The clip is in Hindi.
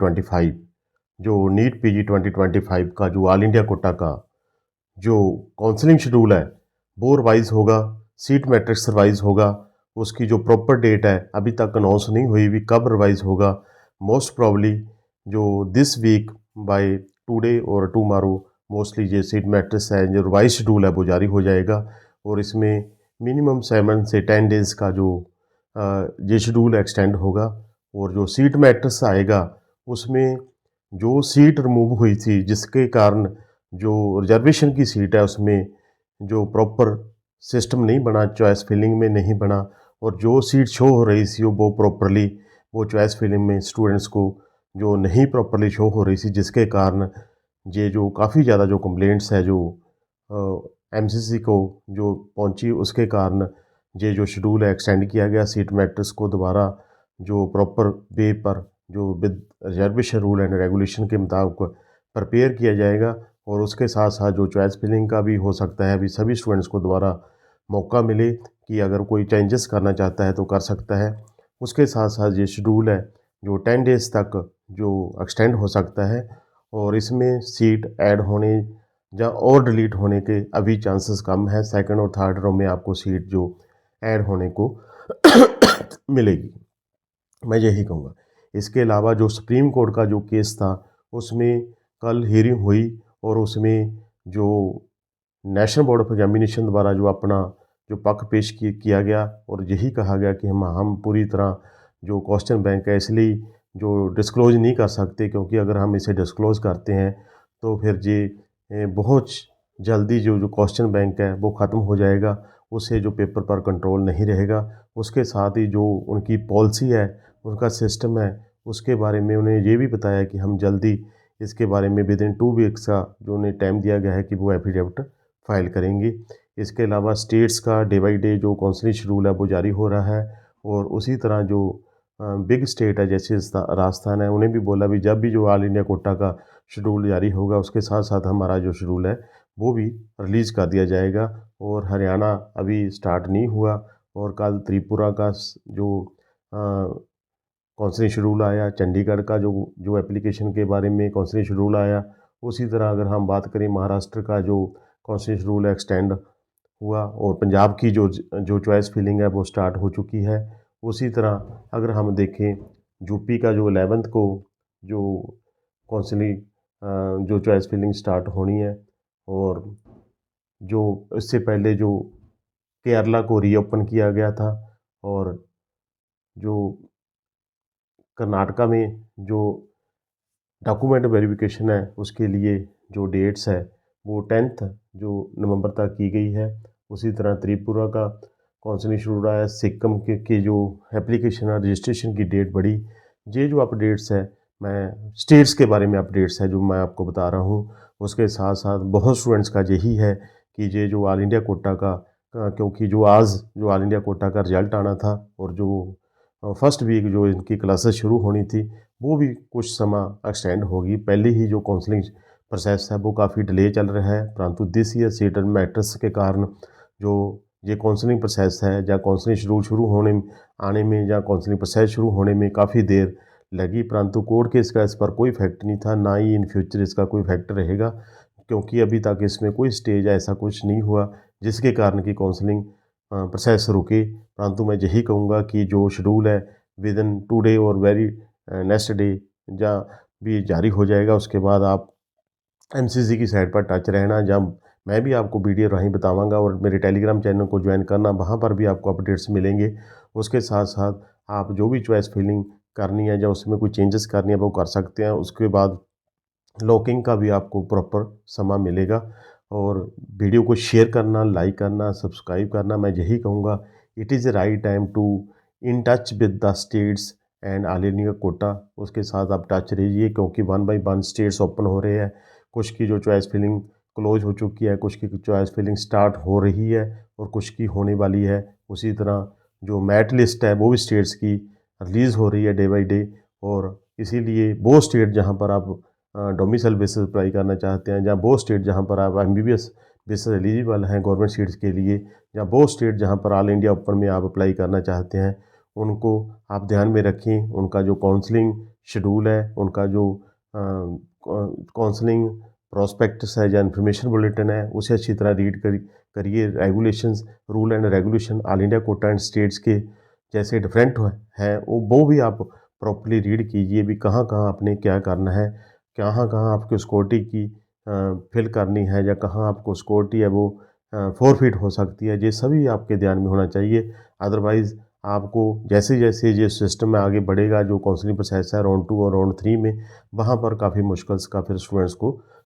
2025 जो नीट पीजी 2025 का जो ऑल इंडिया कोटा का जो काउंसलिंग शेड्यूल है वो रिवाइज होगा, सीट मैट्रिक्स रिवाइज होगा। उसकी जो प्रॉपर डेट है अभी तक अनाउंस नहीं हुई भी कब रिवाइज होगा। मोस्ट प्रॉब्ली जो दिस वीक बाय टुडे और टुमारो मोस्टली ये सीट मैट्रिक्स है जो रिवाइज शेड्यूल है वो जारी हो जाएगा। और इसमें मिनिमम 7 से 10 डेज़ का जो ये शेड्यूल एक्सटेंड होगा। और जो सीट मैट्रिक्स आएगा उसमें जो सीट रिमूव हुई थी जिसके कारण जो रिजर्वेशन की सीट है उसमें जो प्रॉपर सिस्टम नहीं बना, चॉइस फिलिंग में नहीं बना। और जो सीट शो हो रही थी वो प्रॉपरली वो चॉइस फिलिंग में स्टूडेंट्स को जो नहीं प्रॉपरली शो हो रही थी, जिसके कारण ये जो काफ़ी ज़्यादा जो कंप्लेंट्स है जो एमसीसी को जो पहुंची, उसके कारण ये जो शेड्यूल है एक्सटेंड किया गया। सीट मैट्रिक्स को दोबारा जो प्रॉपर वे पर जो with reservation rule and regulation के मुताबिक प्रिपेयर किया जाएगा। और उसके साथ साथ जो चॉइस फिलिंग का भी हो सकता है, अभी सभी स्टूडेंट्स को दोबारा मौका मिले कि अगर कोई चेंजेस करना चाहता है तो कर सकता है। उसके साथ साथ ये शेड्यूल है जो 10 डेज़ तक जो एक्सटेंड हो सकता है। और इसमें सीट ऐड होने या और डिलीट होने के अभी चांसेस कम है। सेकंड और थर्ड रो में आपको सीट जो ऐड होने को मिलेगी, मैं यही कहूँगा। इसके अलावा जो सुप्रीम कोर्ट का जो केस था उसमें कल हियरिंग हुई और उसमें जो नेशनल बोर्ड ऑफ एग्जामिनेशन द्वारा जो अपना जो पक्ष पेश किया गया और यही कहा गया कि हम पूरी तरह जो क्वेश्चन बैंक है इसलिए जो डिस्क्लोज नहीं कर सकते, क्योंकि अगर हम इसे डिस्क्लोज करते हैं तो फिर ये बहुत जल्दी जो क्वेश्चन बैंक है वो ख़त्म हो जाएगा, उससे जो पेपर पर कंट्रोल नहीं रहेगा। उसके साथ ही जो उनकी पॉलिसी है, उनका सिस्टम है, उसके बारे में उन्हें ये भी बताया कि हम जल्दी इसके बारे में विद इन 2 वीक्स का जो उन्हें टाइम दिया गया है कि वो एफिडेविट फाइल करेंगे। इसके अलावा स्टेट्स का डे बाई डे जो काउंसलिंग शेड्यूल है वो जारी हो रहा है। और उसी तरह जो बिग स्टेट है जैसे राजस्थान है, उन्हें भी बोला भी जब भी जो ऑल इंडिया कोटा का शेड्यूल जारी होगा उसके साथ साथ हमारा जो शेड्यूल है वो भी रिलीज़ कर दिया जाएगा। और हरियाणा अभी स्टार्ट नहीं हुआ। और कल त्रिपुरा का जो काउंसलिंग शेड्यूल आया, चंडीगढ़ का जो एप्लीकेशन के बारे में काउंसलिंग शेड्यूल आया। उसी तरह अगर हम बात करें महाराष्ट्र का जो काउंसलिंग शेड्यूल एक्सटेंड हुआ और पंजाब की जो चॉइस फिलिंग है वो स्टार्ट हो चुकी है। उसी तरह अगर हम देखें यूपी का जो 11th को जो काउंसलिंग जो चॉइस फिलिंग स्टार्ट होनी है। और जो इससे पहले जो केरला को रीओपन किया गया था। और जो कर्नाटका में जो डॉक्यूमेंट वेरिफिकेशन है उसके लिए जो डेट्स है वो 10th जो नवंबर तक की गई है। उसी तरह त्रिपुरा का काउंसलिंग शुरू रहा है। सिक्किम के जो एप्लीकेशन है रजिस्ट्रेशन की डेट बढ़ी। ये जो अपडेट्स है, मैं स्टेट्स के बारे में अपडेट्स है जो मैं आपको बता रहा हूँ। उसके साथ साथ बहुत स्टूडेंट्स का यही है कि ये जो ऑल इंडिया कोटा का क्योंकि जो आज जो ऑल इंडिया कोटा का रिजल्ट आना था और जो फर्स्ट वीक जो इनकी क्लासेस शुरू होनी थी वो भी कुछ समय एक्सटेंड होगी। पहले ही जो काउंसलिंग प्रोसेस है वो काफ़ी डिले चल रहा है, परंतु दिस ईयर सीट मैट्रिक्स के कारण जो ये काउंसलिंग प्रोसेस है या काउंसलिंग शेड्यूल शुरू होने आने में या काउंसलिंग प्रोसेस शुरू होने में काफ़ी देर लगी। परंतु कोर्ट केस का इस पर कोई इफेक्ट नहीं था, ना ही इन फ्यूचर इसका कोई इफेक्ट रहेगा, क्योंकि अभी तक इसमें कोई स्टेज ऐसा कुछ नहीं हुआ जिसके कारण की काउंसलिंग प्रोसेस रुके। परंतु मैं यही कहूँगा कि जो शेड्यूल है विद इन 2 डे और वेरी नेक्स्ट डे या भी जारी हो जाएगा। उसके बाद आप एमसीसी की साइट पर टच रहना, जब मैं भी आपको वीडियो राही बताऊंगा। और मेरे टेलीग्राम चैनल को ज्वाइन करना, वहाँ पर भी आपको अपडेट्स मिलेंगे। उसके साथ साथ आप जो भी चॉइस फिलिंग करनी है या उसमें कोई चेंजेस करनी है वो कर सकते हैं। उसके बाद लॉकिंग का भी आपको प्रॉपर समय मिलेगा। और वीडियो को शेयर करना, लाइक करना, सब्सक्राइब करना, मैं यही कहूँगा it is the right time to in touch with the states and all India quota. उसके साथ आप टच रहिए, क्योंकि 1 बाय 1 स्टेट्स ओपन हो रहे हैं। कुछ की जो चॉइस फिलिंग क्लोज हो चुकी है, कुछ की चॉइस फिलिंग स्टार्ट हो रही है और कुछ की होने वाली है। उसी तरह जो मेरिट लिस्ट है वो भी स्टेट्स की रिलीज़ हो रही है डे बाई डे। और इसीलिए वो स्टेट जहाँ पर आप डोमिसाइल बेसिस अप्लाई करना चाहते हैं, या वो स्टेट जहाँ पर आप एमबीबीएस बेसिस एलिजिबल हैं गवर्नमेंट सीट्स के लिए, या वो स्टेट जहाँ पर ऑल इंडिया ओपन में आप अप्लाई करना चाहते हैं, उनको आप ध्यान में रखें। उनका जो काउंसलिंग शेड्यूल है, उनका जो काउंसलिंग प्रॉस्पेक्टस है या इन्फॉर्मेशन बुलेटिन है, उसे अच्छी तरह रीड करिए। Regulations, rule and regulation all India Kota and states के जैसे डिफरेंट हैं, वो भी आप प्रॉपर्ली रीड कीजिए भी कहाँ कहाँ आपने क्या करना है, कहाँ कहाँ आपको सिक्योरिटी की फिल करनी है या कहाँ आपको सिक्योरिटी है वो फॉरफिट हो सकती है। ये सभी आपके ध्यान में होना चाहिए। अदरवाइज़ आपको जैसे जैसे ये सिस्टम में आगे बढ़ेगा, जो काउंसलिंग प्रोसेस है राउंड 2 और राउंड 3 में, वहाँ पर काफ़ी मुश्किल्स का फिर स्टूडेंट्स को